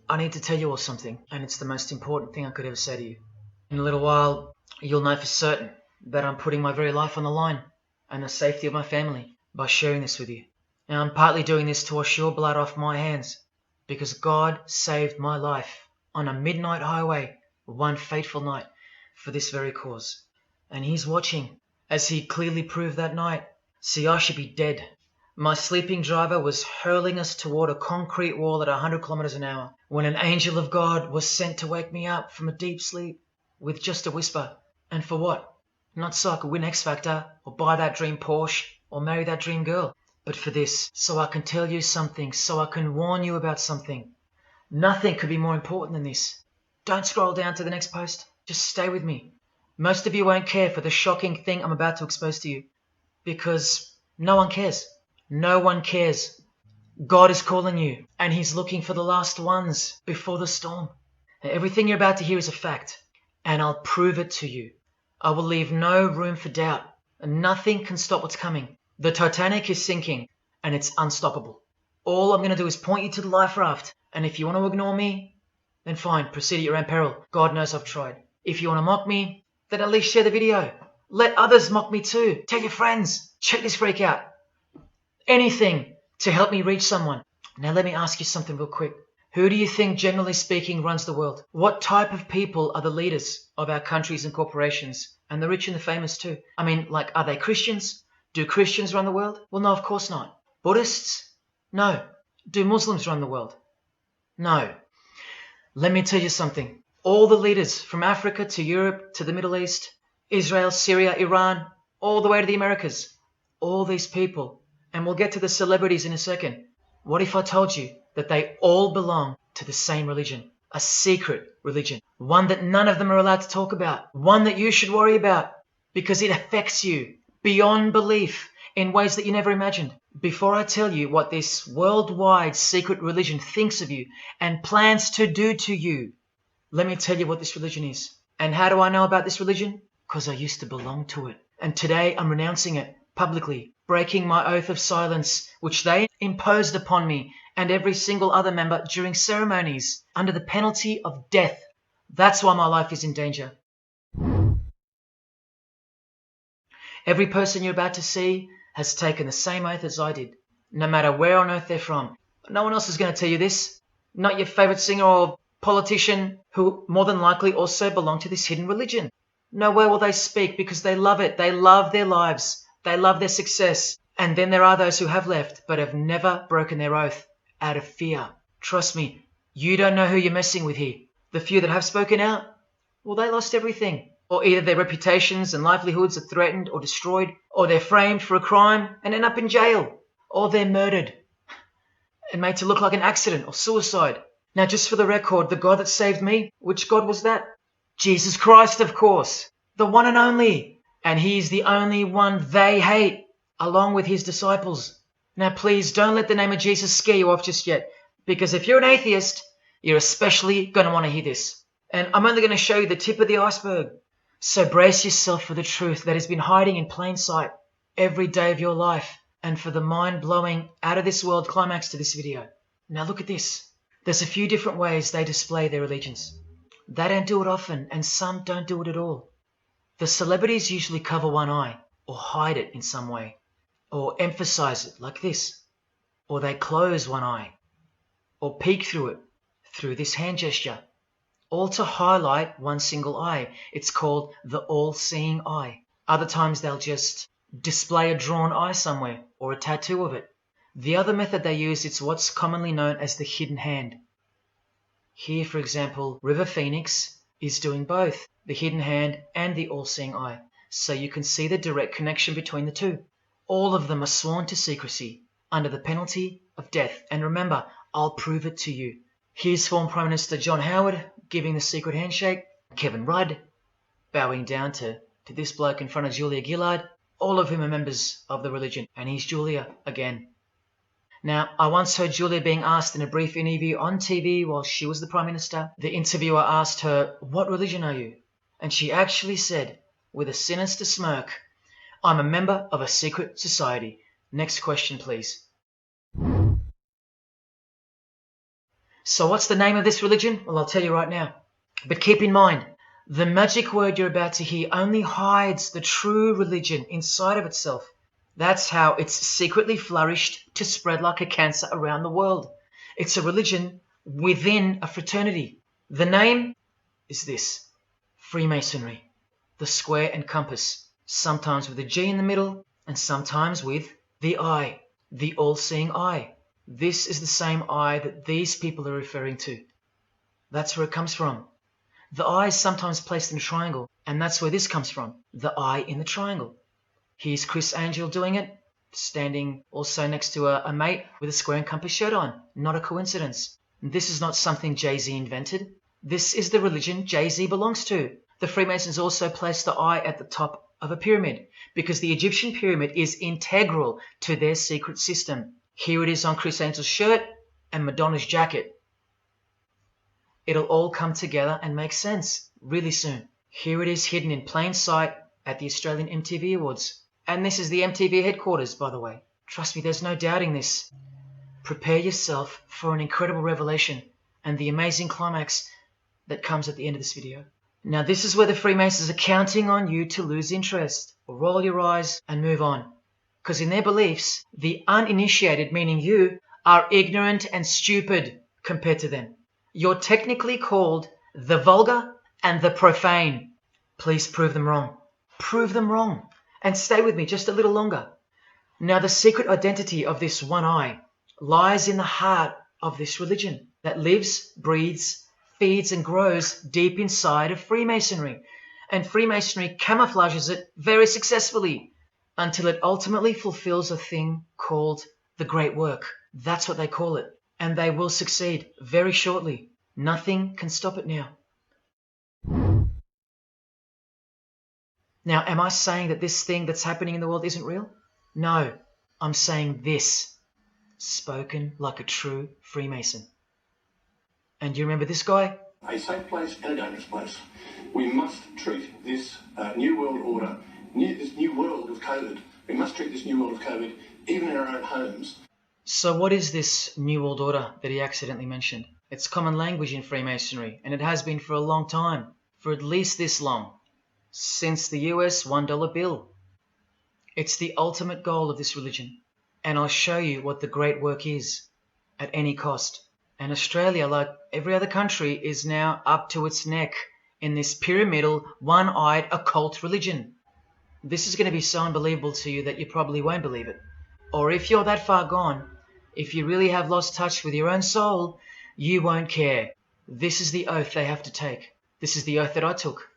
I need to tell you all something, and it's the most important thing I could ever say to you. In a little while, you'll know for certain that I'm putting my very life on the line and the safety of my family by sharing this with you. Now, I'm partly doing this to wash your blood off my hands because God saved my life on a midnight highway one fateful night for this very cause. And He's watching, as He clearly proved that night. See, I should be dead. My sleeping driver was hurling us toward a concrete wall at 100 kilometers an hour when an angel of God was sent to wake me up from a deep sleep with just a whisper. And for what? Not so I could win X Factor or buy that dream Porsche or marry that dream girl, but for this, so I can tell you something, so I can warn you about something. Nothing could be more important than this. Don't scroll down to the next post. Just stay with me. Most of you won't care for the shocking thing I'm about to expose to you because no one cares. No one cares. God is calling you, and He's looking for the last ones before the storm. Everything you're about to hear is a fact, and I'll prove it to you. I will leave no room for doubt, and nothing can stop what's coming. The Titanic is sinking, and it's unstoppable. All I'm going to do is point you to the life raft, and if you want to ignore me, then fine, proceed at your own peril. God knows I've tried. If you want to mock me, then at least share the video. Let others mock me too. Tell your friends. Check this freak out. Anything to help me reach someone. Now let me ask you something real quick. Who do you think, generally speaking, runs the world? What type of people are the leaders of our countries and corporations? And the rich and the famous too. I mean, like, are they Christians? Do Christians run the world? Well, no, of course not. Buddhists? No. Do Muslims run the world? No. Let me tell you something. All the leaders from Africa to Europe to the Middle East, Israel, Syria, Iran, all the way to the Americas, all these people, and we'll get to the celebrities in a second. What if I told you that they all belong to the same religion? A secret religion. One that none of them are allowed to talk about. One that you should worry about because it affects you beyond belief in ways that you never imagined. Before I tell you what this worldwide secret religion thinks of you and plans to do to you, let me tell you what this religion is. And how do I know about this religion? Because I used to belong to it. And today I'm renouncing it publicly, breaking my oath of silence, which they imposed upon me and every single other member during ceremonies under the penalty of death. That's why my life is in danger. Every person you're about to see has taken the same oath as I did, no matter where on earth they're from. No one else is going to tell you this. Not your favorite singer or politician who more than likely also belong to this hidden religion. Nowhere will they speak because they love it. They love their lives. They love their success. And then there are those who have left but have never broken their oath out of fear. Trust me, you don't know who you're messing with here. The few that have spoken out, well, they lost everything. Or either their reputations and livelihoods are threatened or destroyed, or they're framed for a crime and end up in jail, or they're murdered and made to look like an accident or suicide. Now, just for the record, the God that saved me, which God was that? Jesus Christ, of course, the one and only. And He's the only one they hate, along with His disciples. Now, please don't let the name of Jesus scare you off just yet, because if you're an atheist, you're especially going to want to hear this. And I'm only going to show you the tip of the iceberg. So brace yourself for the truth that has been hiding in plain sight every day of your life, and for the mind-blowing, out-of-this-world climax to this video. Now look at this. There's a few different ways they display their allegiance. They don't do it often, and some don't do it at all. The celebrities usually cover one eye, or hide it in some way, or emphasize it like this, or they close one eye, or peek through it, through this hand gesture, all to highlight one single eye. It's called the all-seeing eye. Other times they'll just display a drawn eye somewhere, or a tattoo of it. The other method they use is what's commonly known as the hidden hand. Here, for example, River Phoenix is doing both, the hidden hand and the all-seeing eye, so you can see the direct connection between the two. All of them are sworn to secrecy, under the penalty of death. And remember, I'll prove it to you. Here's former Prime Minister John Howard giving the secret handshake, Kevin Rudd bowing down to this bloke in front of Julia Gillard, all of whom are members of the religion. And here's Julia again. Now, I once heard Julia being asked in a brief interview on TV while she was the Prime Minister. The interviewer asked her, "What religion are you?" And she actually said, with a sinister smirk, "I'm a member of a secret society." Next question, please. So what's the name of this religion? Well, I'll tell you right now. But keep in mind, the magic word you're about to hear only hides the true religion inside of itself. That's how it's secretly flourished to spread like a cancer around the world. It's a religion within a fraternity. The name is this: Freemasonry. The square and compass, sometimes with a G in the middle and sometimes with the eye, the all-seeing eye. This is the same eye that these people are referring to. That's where it comes from. The eye is sometimes placed in a triangle, and that's where this comes from, the eye in the triangle. Here's Criss Angel doing it, standing also next to a mate with a square and compass shirt on. Not a coincidence. This is not something Jay-Z invented. This is the religion Jay-Z belongs to. The Freemasons also place the eye at the top of a pyramid because the Egyptian pyramid is integral to their secret system. Here it is on Criss Angel's shirt and Madonna's jacket. It'll all come together and make sense really soon. Here it is hidden in plain sight at the Australian MTV Awards. And this is the MTV headquarters, by the way. Trust me, there's no doubting this. Prepare yourself for an incredible revelation and the amazing climax that comes at the end of this video. Now, this is where the Freemasons are counting on you to lose interest, or roll your eyes and move on. Because in their beliefs, the uninitiated, meaning you, are ignorant and stupid compared to them. You're technically called the vulgar and the profane. Please prove them wrong. Prove them wrong. And stay with me just a little longer. Now, the secret identity of this one eye lies in the heart of this religion that lives, breathes, feeds and grows deep inside of Freemasonry. And Freemasonry camouflages it very successfully until it ultimately fulfills a thing called the Great Work. That's what they call it. And they will succeed very shortly. Nothing can stop it now. Now, am I saying that this thing that's happening in the world isn't real? No, I'm saying this, spoken like a true Freemason. And you remember this guy? A safe place and a dangerous place. We must treat this new world order, this new world of COVID. We must treat this new world of COVID even in our own homes. So what is this New World Order that he accidentally mentioned? It's common language in Freemasonry, and it has been for a long time, for at least this long, since the US $1 bill. It's the ultimate goal of this religion, and I'll show you what the Great Work is, at any cost. And Australia, like every other country, is now up to its neck in this pyramidal, one-eyed occult religion. This is going to be so unbelievable to you that you probably won't believe it. Or if you're that far gone, if you really have lost touch with your own soul, you won't care. This is the oath they have to take. This is the oath that I took.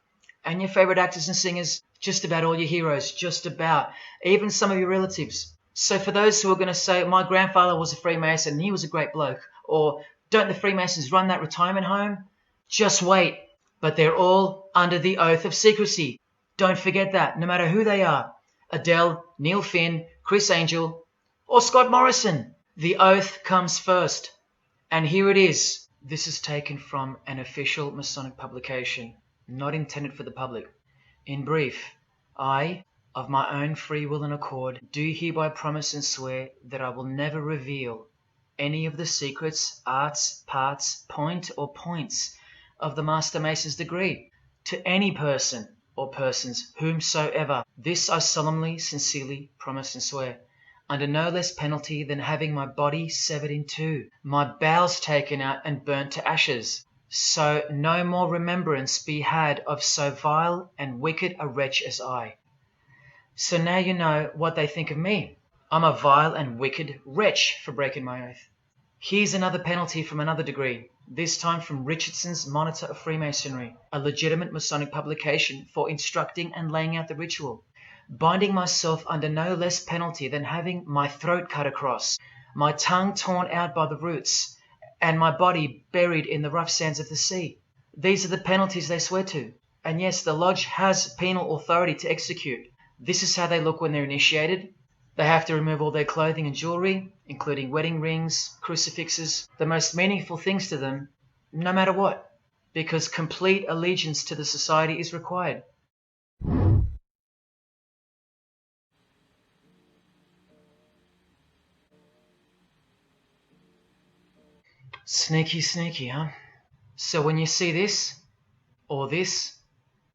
And your favorite actors and singers, just about all your heroes, just about, even some of your relatives. So for those who are going to say, my grandfather was a Freemason and he was a great bloke, or don't the Freemasons run that retirement home? Just wait. But they're all under the oath of secrecy. Don't forget that, no matter who they are. Adele, Neil Finn, Criss Angel, or Scott Morrison. The oath comes first. And here it is. This is taken from an official Masonic publication, not intended for the public. In brief, I, of my own free will and accord, do hereby promise and swear that I will never reveal any of the secrets, arts, parts, point or points of the Master Mason's degree to any person or persons whomsoever. This I solemnly, sincerely promise and swear, under no less penalty than having my body severed in two, my bowels taken out and burnt to ashes, so no more remembrance be had of so vile and wicked a wretch as I. So now you know what they think of me. I'm a vile and wicked wretch for breaking my oath. Here's another penalty from another degree, this time from Richardson's Monitor of Freemasonry, a legitimate Masonic publication for instructing and laying out the ritual. Binding myself under no less penalty than having my throat cut across, my tongue torn out by the roots, and my body buried in the rough sands of the sea. These are the penalties they swear to. And yes, the lodge has penal authority to execute. This is how they look when they're initiated. They have to remove all their clothing and jewelry, including wedding rings, crucifixes, the most meaningful things to them, no matter what, because complete allegiance to the society is required. Sneaky, sneaky, huh? So when you see this, or this,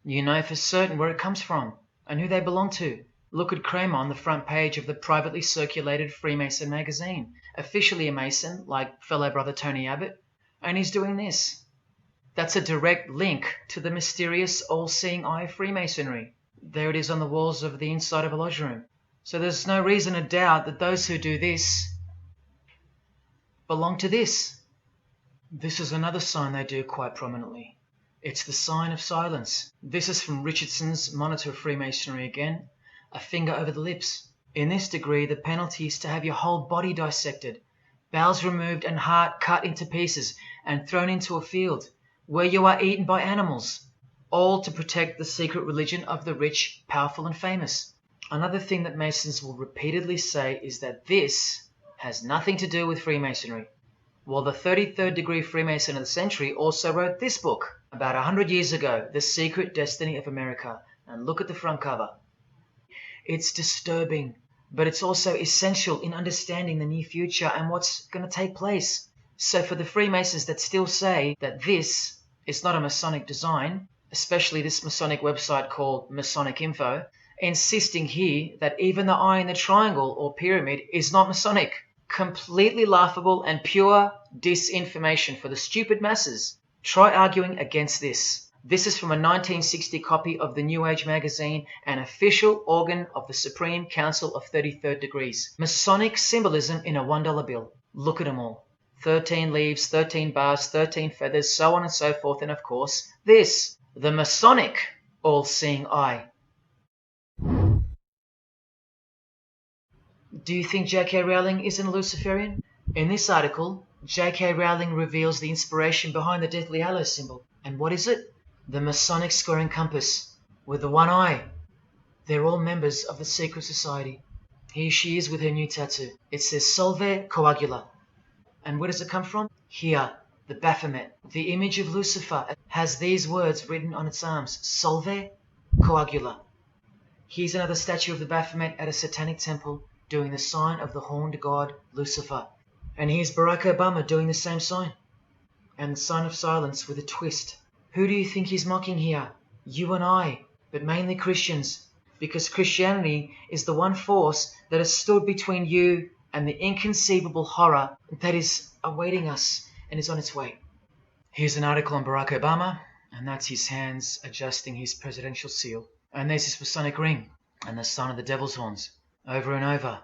you know for certain where it comes from and who they belong to. Look at Kramer on the front page of the privately circulated Freemason magazine, officially a Mason, like fellow brother Tony Abbott, and he's doing this. That's a direct link to the mysterious all-seeing eye of Freemasonry. There it is on the walls of the inside of a lodge room. So there's no reason to doubt that those who do this belong to this. This is another sign they do quite prominently. It's the sign of silence. This is from Richardson's Monitor of Freemasonry again. A finger over the lips. In this degree, the penalty is to have your whole body dissected, bowels removed and heart cut into pieces and thrown into a field, where you are eaten by animals, all to protect the secret religion of the rich, powerful and famous. Another thing that Masons will repeatedly say is that this has nothing to do with Freemasonry. Well, the 33rd degree Freemason of the century also wrote this book about 100 years ago, The Secret Destiny of America. And look at the front cover. It's disturbing, but it's also essential in understanding the near future and what's going to take place. So for the Freemasons that still say that this is not a Masonic design, especially this Masonic website called Masonic Info, insisting here that even the eye in the triangle or pyramid is not Masonic. Completely laughable and pure disinformation for the stupid masses. Try arguing against this. This is from a 1960 copy of the New Age magazine, an official organ of the Supreme Council of 33rd Degrees. Masonic symbolism in a $1 bill. Look at them all. 13 leaves, 13 bars, 13 feathers, so on and so forth, and of course, this, the Masonic all-seeing eye. Do you think J.K. Rowling isn't a Luciferian? In this article, J.K. Rowling reveals the inspiration behind the Deathly Hallows symbol. And what is it? The Masonic square compass, with the one eye. They're all members of the secret society. Here she is with her new tattoo. It says Solve Coagula. And where does it come from? Here, the Baphomet. The image of Lucifer has these words written on its arms. Solve Coagula. Here's another statue of the Baphomet at a satanic temple doing the sign of the horned god Lucifer. And here's Barack Obama doing the same sign. And the sign of silence with a twist. Who do you think he's mocking here? You and I, but mainly Christians, because Christianity is the one force that has stood between you and the inconceivable horror that is awaiting us and is on its way. Here's an article on Barack Obama, and that's his hands adjusting his presidential seal. And there's his Masonic ring and the sign of the devil's horns, over and over.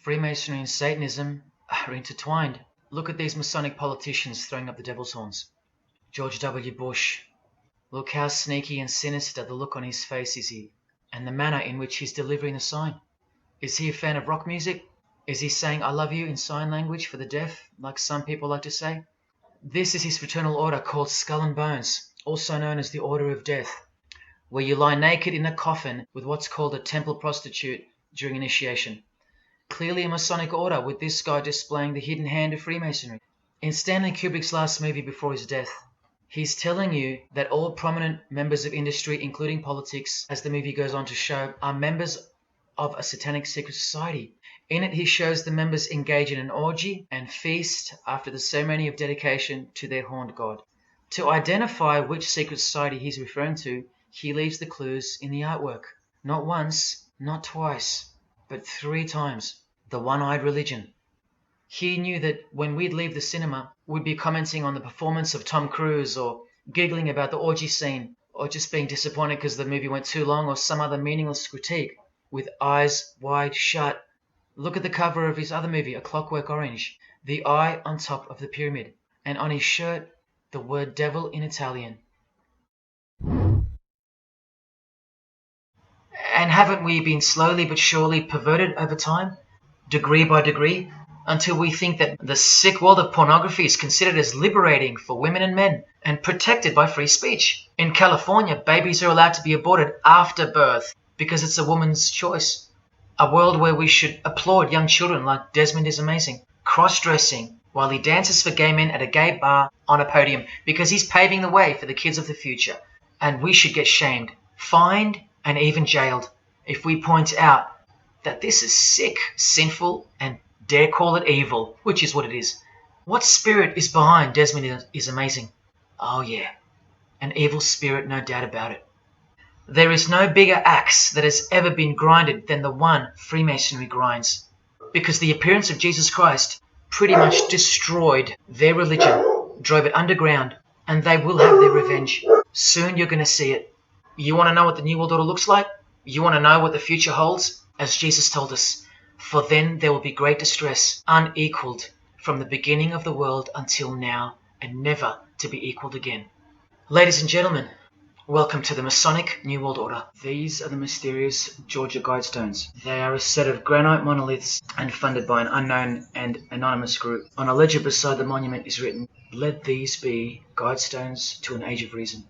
Freemasonry and Satanism are intertwined. Look at these Masonic politicians throwing up the devil's horns. George W. Bush. Look how sneaky and sinister the look on his face is here, and the manner in which he's delivering the sign. Is he a fan of rock music? Is he saying I love you in sign language for the deaf, like some people like to say? This is his fraternal order called Skull and Bones, also known as the Order of Death, where you lie naked in a coffin with what's called a temple prostitute during initiation. Clearly a Masonic order, with this guy displaying the hidden hand of Freemasonry. In Stanley Kubrick's last movie before his death, he's telling you that all prominent members of industry, including politics, as the movie goes on to show, are members of a satanic secret society. In it, he shows the members engage in an orgy and feast after the ceremony of dedication to their horned god. To identify which secret society he's referring to, he leaves the clues in the artwork. Not once, not twice, but 3 times. The one-eyed religion. He knew that when we'd leave the cinema, we'd be commenting on the performance of Tom Cruise, or giggling about the orgy scene, or just being disappointed because the movie went too long, or some other meaningless critique, with eyes wide shut. Look at the cover of his other movie, A Clockwork Orange. The eye on top of the pyramid, and on his shirt, the word devil in Italian. And haven't we been slowly but surely perverted over time, degree by degree, until we think that the sick world of pornography is considered as liberating for women and men and protected by free speech? In California, babies are allowed to be aborted after birth because it's a woman's choice. A world where we should applaud young children like Desmond is amazing, cross-dressing while he dances for gay men at a gay bar on a podium because he's paving the way for the kids of the future. And we should get shamed, fined, and even jailed if we point out that this is sick, sinful, and dare call it evil, which is what it is. What spirit is behind Desmond is amazing. Oh yeah, an evil spirit, no doubt about it. There is no bigger axe that has ever been grinded than the one Freemasonry grinds, because the appearance of Jesus Christ pretty much destroyed their religion, drove it underground, and they will have their revenge. Soon you're going to see it. You want to know what the New World Order looks like? You want to know what the future holds? As Jesus told us, for then there will be great distress, unequaled from the beginning of the world until now, and never to be equaled again. Ladies and gentlemen, welcome to the Masonic New World Order. These are the mysterious Georgia Guidestones. They are a set of granite monoliths and funded by an unknown and anonymous group. On a ledger beside the monument is written, "Let these be Guidestones to an Age of Reason."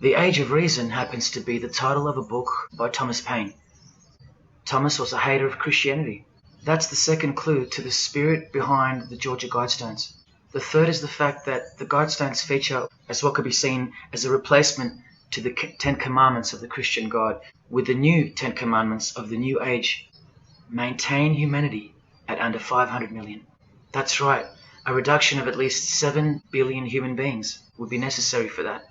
The Age of Reason happens to be the title of a book by Thomas Paine. Thomas was a hater of Christianity. That's the second clue to the spirit behind the Georgia Guidestones. The third is the fact that the Guidestones feature as what could be seen as a replacement to the Ten Commandments of the Christian God, with the new Ten Commandments of the New Age. Maintain humanity at under 500 million. That's right, a reduction of at least 7 billion human beings would be necessary for that.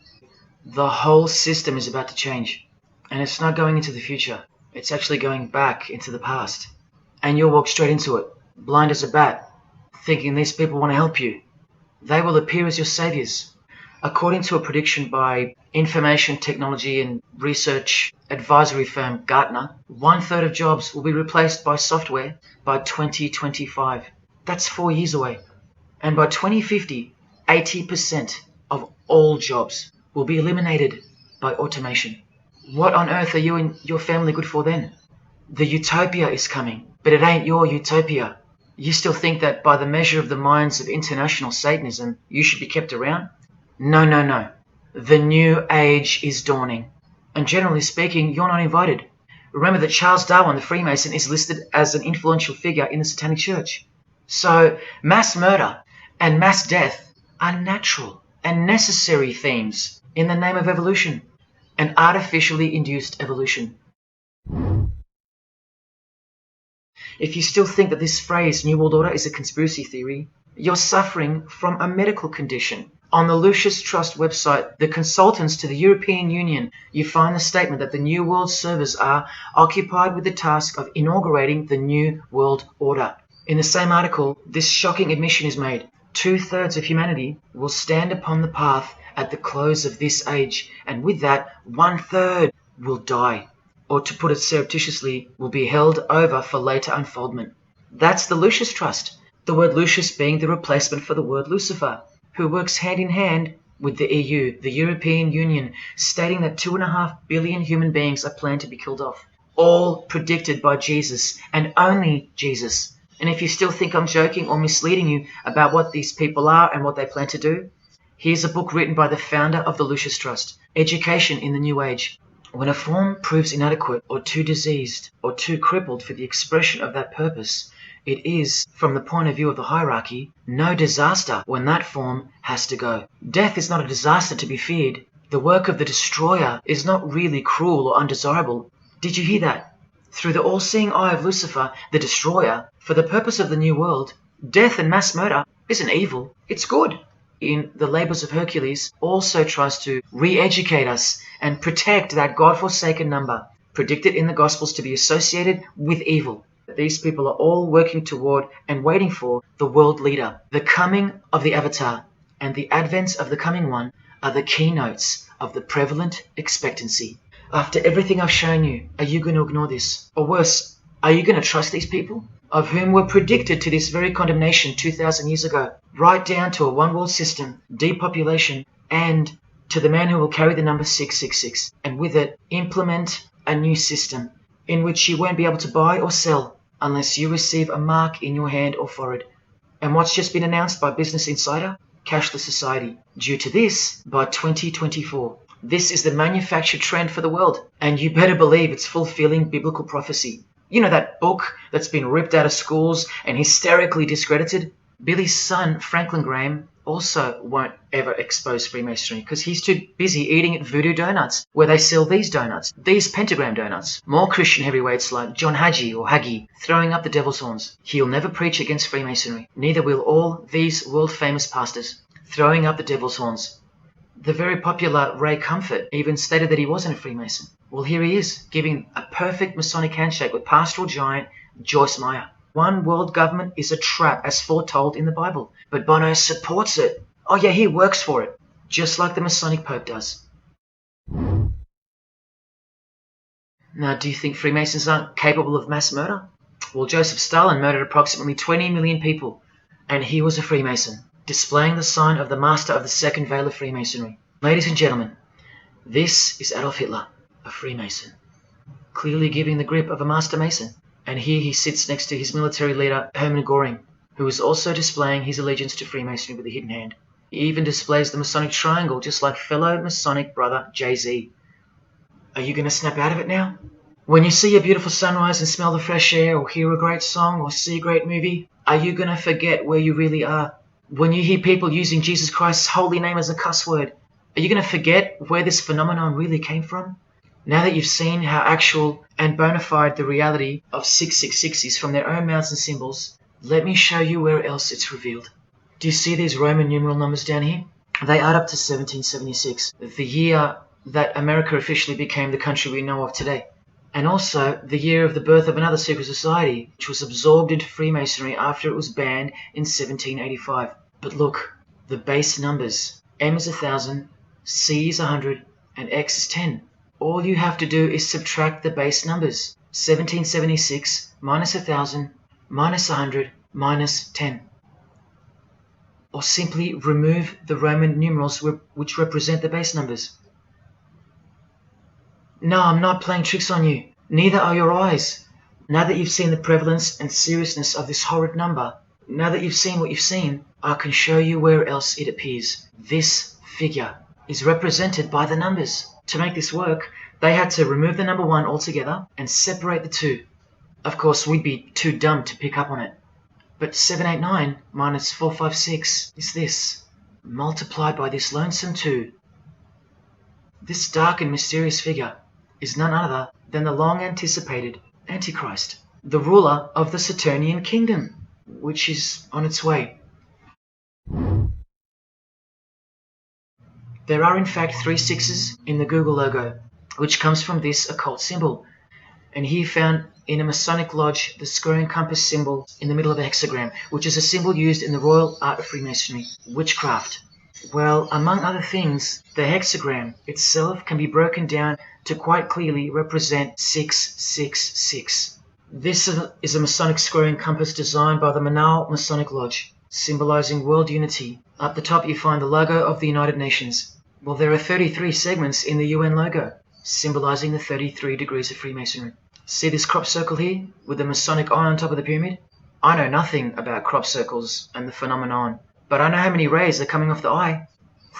The whole system is about to change, and it's not going into the future. It's actually going back into the past. And you'll walk straight into it, blind as a bat, thinking these people want to help you. They will appear as your saviors. According to a prediction by information technology and research advisory firm Gartner, 1/3 of jobs will be replaced by software by 2025. That's 4 years away. And by 2050, 80% of all jobs will be eliminated by automation. What on earth are you and your family good for then? The utopia is coming, but it ain't your utopia. You still think that by the measure of the minds of international Satanism, you should be kept around? No, no, no. The new age is dawning. And generally speaking, you're not invited. Remember that Charles Darwin, the Freemason, is listed as an influential figure in the Satanic Church. So, mass murder and mass death are natural and necessary themes in the name of evolution, and artificially induced evolution. If you still think that this phrase, New World Order, is a conspiracy theory, you're suffering from a medical condition. On the Lucis Trust website, the consultants to the European Union, you find the statement that the New World servers are occupied with the task of inaugurating the New World Order. In the same article, this shocking admission is made. 2/3 of humanity will stand upon the path at the close of this age, and with that, 1/3 will die, or to put it surreptitiously, will be held over for later unfoldment. That's the Lucis Trust, the word Lucius being the replacement for the word Lucifer, who works hand in hand with the EU, the European Union, stating that 2.5 billion human beings are planned to be killed off, all predicted by Jesus, and only Jesus. And if you still think I'm joking or misleading you about what these people are and what they plan to do, here's a book written by the founder of the Lucis Trust, Education in the New Age. When a form proves inadequate or too diseased or too crippled for the expression of that purpose, it is, from the point of view of the hierarchy, no disaster when that form has to go. Death is not a disaster to be feared. The work of the destroyer is not really cruel or undesirable. Did you hear that? Through the all-seeing eye of Lucifer, the destroyer, for the purpose of the new world, death and mass murder isn't evil, it's good. In The Labors of Hercules, also tries to re-educate us and protect that God-forsaken number, predicted in the Gospels to be associated with evil. These people are all working toward and waiting for the world leader. The coming of the Avatar and the advent of the coming one are the keynotes of the prevalent expectancy. After everything I've shown you, are you going to ignore this? Or worse, are you going to trust these people, of whom were predicted to this very condemnation 2,000 years ago, right down to a one-world system, depopulation, and to the man who will carry the number 666, and with it implement a new system in which you won't be able to buy or sell unless you receive a mark in your hand or forehead. And what's just been announced by Business Insider? Cashless society. Due to this, by 2024. This is the manufactured trend for the world, and you better believe it's fulfilling biblical prophecy. You know that book that's been ripped out of schools and hysterically discredited? Billy's son, Franklin Graham, also won't ever expose Freemasonry because he's too busy eating at Voodoo Donuts, where they sell these donuts, these pentagram donuts. More Christian heavyweights like John Hagee or Hagee throwing up the devil's horns. He'll never preach against Freemasonry. Neither will all these world-famous pastors throwing up the devil's horns. The very popular Ray Comfort even stated that he wasn't a Freemason. Well, here he is, giving a perfect Masonic handshake with pastoral giant Joyce Meyer. One world government is a trap as foretold in the Bible, but Bono supports it. Oh yeah, he works for it, just like the Masonic Pope does. Now, do you think Freemasons aren't capable of mass murder? Well, Joseph Stalin murdered approximately 20 million people, and he was a Freemason, displaying the sign of the master of the second veil of Freemasonry. Ladies and gentlemen, this is Adolf Hitler, a Freemason, clearly giving the grip of a master mason. And here he sits next to his military leader, Hermann Göring, who is also displaying his allegiance to Freemasonry with a hidden hand. He even displays the Masonic triangle, just like fellow Masonic brother Jay-Z. Are you going to snap out of it now? When you see a beautiful sunrise and smell the fresh air, or hear a great song, or see a great movie, are you going to forget where you really are? When you hear people using Jesus Christ's holy name as a cuss word, are you going to forget where this phenomenon really came from? Now that you've seen how actual and bona fide the reality of 666 is from their own mouths and symbols, let me show you where else it's revealed. Do you see these Roman numeral numbers down here? They add up to 1776, the year that America officially became the country we know of today. And also the year of the birth of another secret society, which was absorbed into Freemasonry after it was banned in 1785. But look, the base numbers. M is 1,000, C is 100, and X is 10. All you have to do is subtract the base numbers. 1776 minus 1,000 minus 100 minus 10. Or simply remove the Roman numerals which represent the base numbers. No, I'm not playing tricks on you. Neither are your eyes. Now that you've seen the prevalence and seriousness of this horrid number, now that you've seen what you've seen, I can show you where else it appears. This figure is represented by the numbers. To make this work, they had to remove the number 1 altogether and separate the 2. Of course, we'd be too dumb to pick up on it. But 789 minus 456 is this, multiplied by this lonesome 2. This dark and mysterious figure is none other than the long-anticipated Antichrist, the ruler of the Saturnian kingdom, which is on its way. There are in fact 3 sixes in the Google logo, which comes from this occult symbol, and here found in a Masonic lodge the square and compass symbol in the middle of a hexagram, which is a symbol used in the royal art of Freemasonry, witchcraft. Well, among other things, the hexagram itself can be broken down to quite clearly represent 666. This is a Masonic square and compass designed by the Manal Masonic Lodge, symbolizing world unity. Up the top you find the logo of the United Nations. Well, there are 33 segments in the UN logo, symbolizing the 33 degrees of Freemasonry. See this crop circle here, with the Masonic eye on top of the pyramid? I know nothing about crop circles and the phenomenon, but I know how many rays are coming off the eye.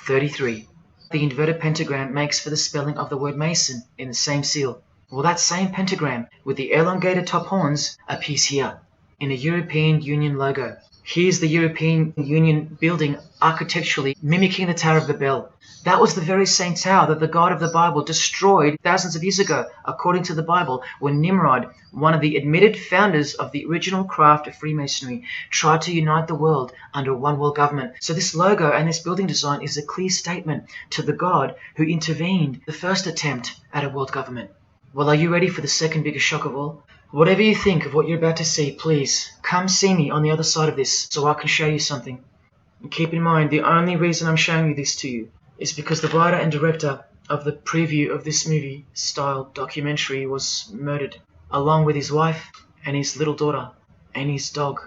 33. The inverted pentagram makes for the spelling of the word Mason in the same seal. Well, that same pentagram, with the elongated top horns, appears here, in a European Union logo. Here's the European Union building architecturally mimicking the Tower of Babel. That was the very same tower that the God of the Bible destroyed thousands of years ago, according to the Bible, when Nimrod, one of the admitted founders of the original craft of Freemasonry, tried to unite the world under one world government. So this logo and this building design is a clear statement to the God who intervened the first attempt at a world government. Well, are you ready for the second biggest shock of all? Whatever you think of what you're about to see, please come see me on the other side of this so I can show you something. And keep in mind, the only reason I'm showing you this to you is because the writer and director of the preview of this movie-style documentary was murdered, along with his wife and his little daughter and his dog,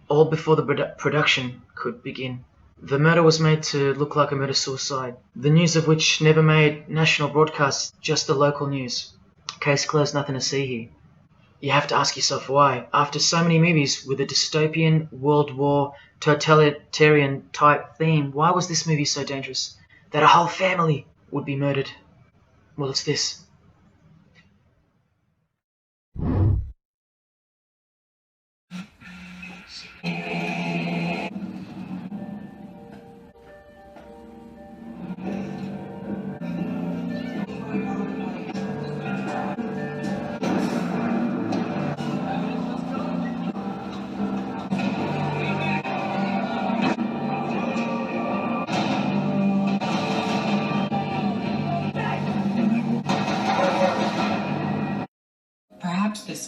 all before the production could begin. The murder was made to look like a murder-suicide, the news of which never made national broadcasts, just the local news. Case closed, nothing to see here. You have to ask yourself why, after so many movies with a dystopian, World War, totalitarian type theme, why was this movie so dangerous that a whole family would be murdered? Well, it's this.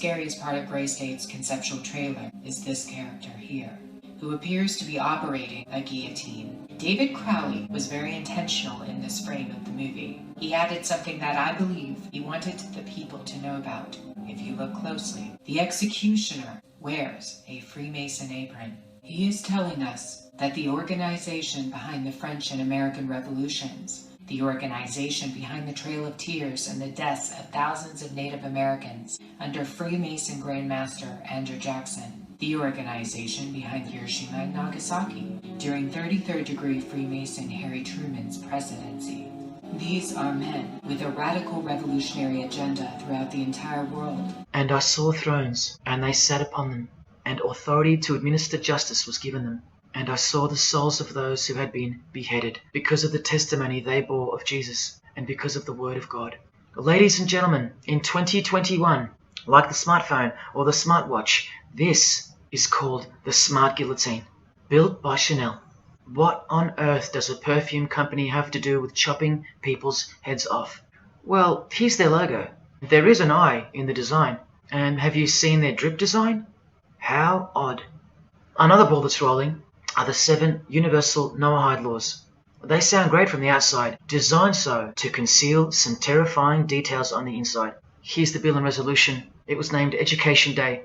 scariest part of Grey State's conceptual trailer is this character here, who appears to be operating a guillotine. David Crowley was very intentional in this frame of the movie. He added something that I believe he wanted the people to know about. If you look closely, the executioner wears a Freemason apron. He is telling us that the organization behind the French and American revolutions, the organization behind the Trail of Tears and the deaths of thousands of Native Americans under Freemason Grandmaster Andrew Jackson, the organization behind Hiroshima and Nagasaki during 33rd degree Freemason Harry Truman's presidency. These are men with a radical revolutionary agenda throughout the entire world. And I saw thrones, and they sat upon them, and authority to administer justice was given them. And I saw the souls of those who had been beheaded, because of the testimony they bore of Jesus, and because of the word of God. Ladies and gentlemen, in 2021, like the smartphone or the smartwatch, this is called the Smart Guillotine, built by Chanel. What on earth does a perfume company have to do with chopping people's heads off? Well, here's their logo. There is an eye in the design. And have you seen their drip design? How odd. Another ball that's rolling are the 7 universal Noahide laws. They sound great from the outside, designed so to conceal some terrifying details on the inside. Here's the bill and resolution. It was named Education Day.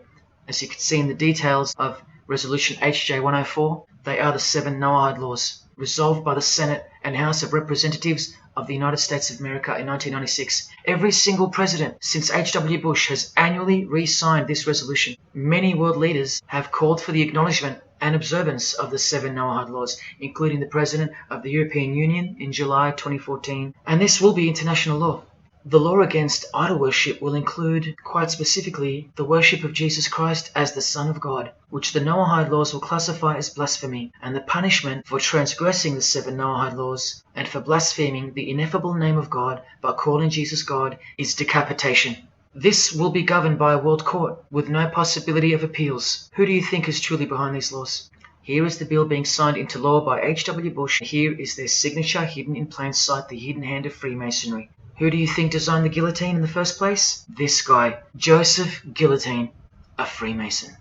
As you can see in the details of Resolution HJ 104, they are the 7 Noahide laws, resolved by the Senate and House of Representatives of the United States of America in 1996. Every single president since H.W. Bush has annually re-signed this resolution. Many world leaders have called for the acknowledgement and observance of the 7 Noahide laws, including the President of the European Union in July 2014, and this will be international law. The law against idol worship will include, quite specifically, the worship of Jesus Christ as the Son of God, which the Noahide laws will classify as blasphemy, and the punishment for transgressing the 7 Noahide laws and for blaspheming the ineffable name of God by calling Jesus God is decapitation. This will be governed by a world court with no possibility of appeals. Who do you think is truly behind these laws? Here is the bill being signed into law by H.W. Bush. Here is their signature hidden in plain sight, the hidden hand of Freemasonry. Who do you think designed the guillotine in the first place? This guy, Joseph Guillotine, a Freemason.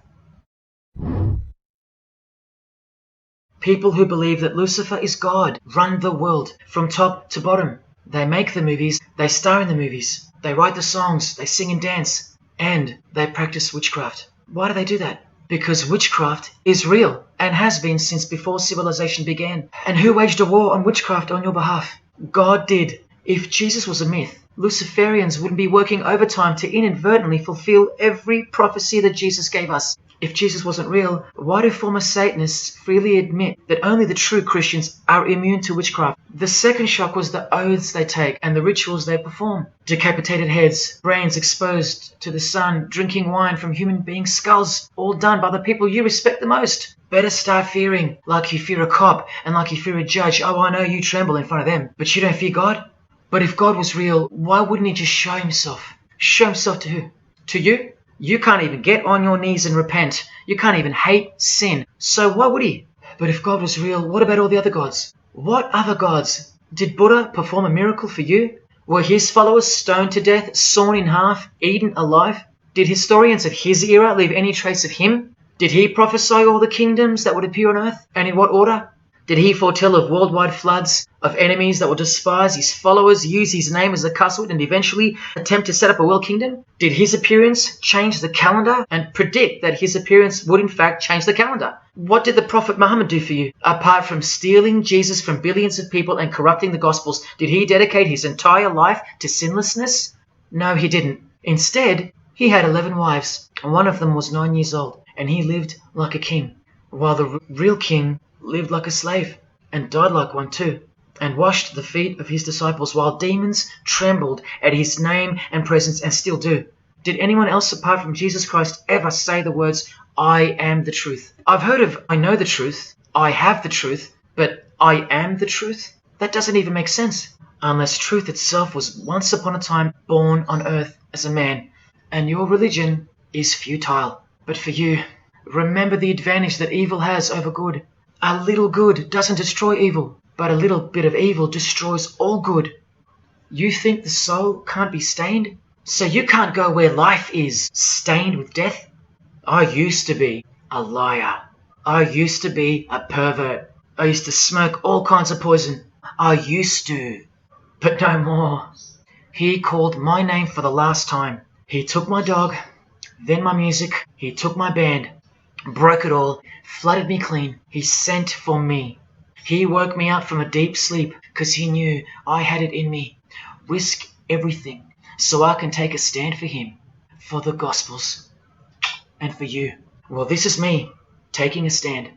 People who believe that Lucifer is God run the world from top to bottom. They make the movies, they star in the movies, they write the songs, they sing and dance, and they practice witchcraft. Why do they do that? Because witchcraft is real and has been since before civilization began. And who waged a war on witchcraft on your behalf? God did. If Jesus was a myth, Luciferians wouldn't be working overtime to inadvertently fulfill every prophecy that Jesus gave us. If Jesus wasn't real, why do former Satanists freely admit that only the true Christians are immune to witchcraft? The second shock was the oaths they take and the rituals they perform. Decapitated heads, brains exposed to the sun, drinking wine from human beings' skulls, all done by the people you respect the most. Better start fearing, like you fear a cop and like you fear a judge. Oh, I know you tremble in front of them, but you don't fear God? But if God was real, why wouldn't he just show himself? Show himself to who? To you? You can't even get on your knees and repent. You can't even hate sin. So why would he? But if God was real, what about all the other gods? What other gods? Did Buddha perform a miracle for you? Were his followers stoned to death, sawn in half, eaten alive? Did historians of his era leave any trace of him? Did he prophesy all the kingdoms that would appear on earth? And in what order? Did he foretell of worldwide floods, of enemies that would despise his followers, use his name as a cussword, and eventually attempt to set up a world kingdom? Did his appearance change the calendar and predict that his appearance would in fact change the calendar? What did the Prophet Muhammad do for you? Apart from stealing Jesus from billions of people and corrupting the Gospels, did he dedicate his entire life to sinlessness? No, he didn't. Instead, he had 11 wives, and one of them was 9 years old, and he lived like a king, while the real king lived like a slave, and died like one too, and washed the feet of his disciples while demons trembled at his name and presence and still do. Did anyone else apart from Jesus Christ ever say the words, I am the truth? I've heard of I know the truth, I have the truth, but I am the truth? That doesn't even make sense, unless truth itself was once upon a time born on earth as a man, and your religion is futile. But for you, remember the advantage that evil has over good. A little good doesn't destroy evil, but a little bit of evil destroys all good. You think the soul can't be stained? So you can't go where life is stained with death? I used to be a liar. I used to be a pervert. I used to smoke all kinds of poison. I used to. But no more. He called my name for the last time. He took my dog, then my music. He took my band, broke it all, flooded me clean. He sent for me. He woke me up from a deep sleep because he knew I had it in me. Risk everything so I can take a stand for him, for the Gospels, and for you. Well, this is me taking a stand.